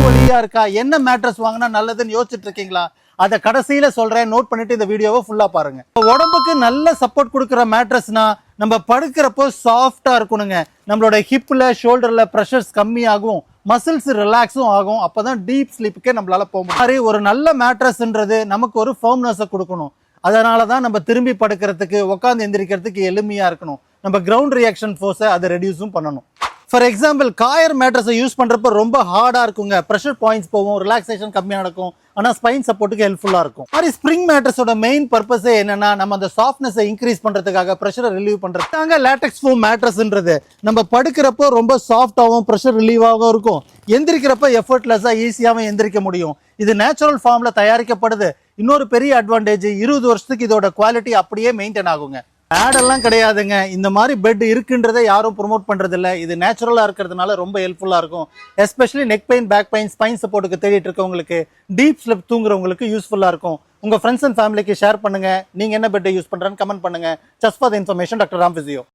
வலியா இருக்கா, என்ன மேட்ரஸ் வாங்கினா நல்லதுன்னு யோசிச்சுட்டு இருக்கீங்களா? அதை கடைசியில சொல்றேன், நோட் பண்ணிட்டு இந்த வீடியோவை ஃபுல்லா பாருங்க. உடம்புக்கு நல்ல சப்போர்ட் கொடுக்குற மேட்ரஸ்னா நம்ம படுக்கிறப்போ சாஃப்டா இருக்கணுங்க. நம்மளோட ஹிப்ல ஷோல்டர்ல ப்ரெஷர்ஸ் கம்மியாகும், மசில்ஸ் ரிலாக்ஸும் ஆகும். அப்பதான் டீப் ஸ்லீப்புக்கே நம்மளால போக முடியும். ஒரு நல்ல மேட்ரஸ்ன்றது நமக்கு ஒரு ஃபர்ம்னஸை கொடுக்கணும். அதனாலதான் நம்ம திரும்பி படுக்கிறதுக்கு, உட்காந்து எந்திரிக்கிறதுக்கு எளிமையா இருக்கணும். நம்ம கிரவுண்ட் ரியாக்ஷன் ஃபோர்ஸை அதை ரெடியூஸும் பண்ணணும். ஃபார் எக்ஸாம்பிள், காயர் மேட்ரஸை யூஸ் பண்றப்ப ரொம்ப ஹார்டா இருக்குங்க, ப்ரெஷர் பாயிண்ட்ஸ் போகும், ரிலாக்ஸேஷன் கம்மியா நடக்கும், ஆனா ஸ்பைன் சப்போர்ட்டுக்கு ஹெல்ப்ஃபுல்லா இருக்கும். மாதிரி ஸ்ப்ரிங் மேட்ரஸோட மெயின் பர்பஸே என்னன்னா, நம்ம அந்த சாஃப்ட்னஸை இன்க்ரீஸ் பண்றதுக்காக, ப்ரெஷரை ரிலீவ் பண்றதுக்காக. லேட்டெக்ஸ் ஃபோம் மேட்ரஸ்ன்றது நம்ம படுக்கிறப்போ ரொம்ப சாஃப்டாகவும் ப்ரெஷர் ரிலீவாகவும் இருக்கும். எந்திரிக்கிறப்ப எஃபர்ட்லெஸ்ஸா ஈஸியாகவும் எந்திரிக்க முடியும். இது நேச்சுரல் ஃபார்ம்ல தயாரிக்கப்படுது. இன்னொரு பெரிய அட்வான்டேஜ், 20 வருஷத்துக்கு இதோட குவாலிட்டி அப்படியே மெயின்டைன் ஆகுங்க. ஆட் எல்லாம் கிடையாதுங்க. இந்த மாதிரி பெட் இருக்குன்றதை யாரும் ப்ரொமோட் பண்றது இல்ல. இது நேச்சுரலா இருக்கிறதுனால ரொம்ப ஹெல்ப்ஃபுல்லா இருக்கும். Especially neck pain, back pain, spine சப்போர்ட்டுக்கு தேடிட்டு இருக்கவங்களுக்கு, டீப் ஸ்லிப் தூங்குறவங்களுக்கு யூஸ்ஃபுல்லா இருக்கும். உங்க ஃப்ரெண்ட்ஸ் அண்ட் ஃபேமிலிக்கு ஷேர் பண்ணுங்க. நீங்க என்ன பெட் யூஸ் பண்றேன்னு கமெண்ட் பண்ணுங்க. Just for the information, doctor Ram physio.